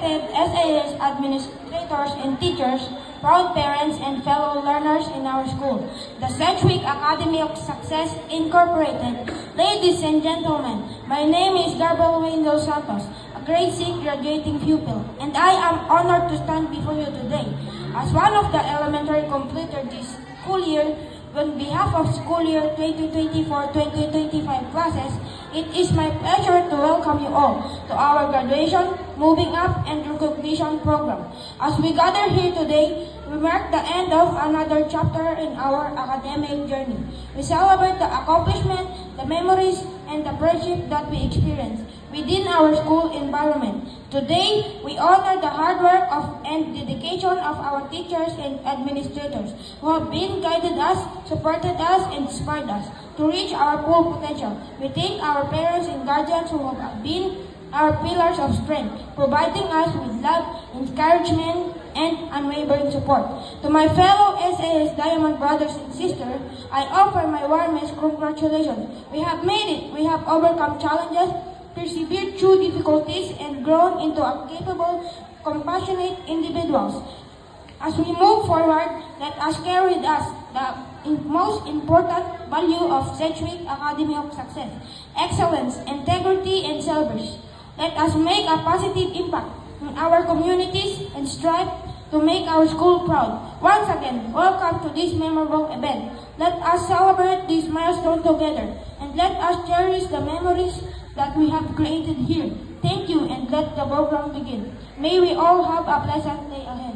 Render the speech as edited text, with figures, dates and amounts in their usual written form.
respected SAS administrators and teachers, proud parents, and fellow learners in our school, the Sedgwick Academy of Success Incorporated. Ladies and gentlemen, my name is Garbel Wayne Dos Santos, a grade 6 graduating pupil, and I am honored to stand before you today. As one of the elementary completed this school year, on behalf of school year 2024-2025 classes, it is my pleasure to welcome you all to our graduation, moving up, and recognition program. As we gather here today, we mark the end of another chapter in our academic journey. We celebrate the accomplishment, the memories, and the friendship that we experience within our school environment. Today, we honor the hard work and dedication of our teachers and administrators who have been guided us, supported us, and inspired us to reach our full potential. We thank our parents and guardians who have been our pillars of strength, providing us with love, encouragement, and unwavering support. To my fellow SAS Diamond brothers and sisters, I offer my warmest congratulations. We have made it. We have overcome challenges, persevered through difficulties, and grown into a capable, compassionate individuals. As we move forward, let us carry with us the most important value of Sedgwick Academy of Success: excellence, integrity, and service. Let us make a positive impact in our communities and strive to make our school proud. Once again, welcome to this memorable event. Let us celebrate this milestone together, and let us cherish the memories that we have created here. Thank you, and let the program begin. May we all have a pleasant day ahead.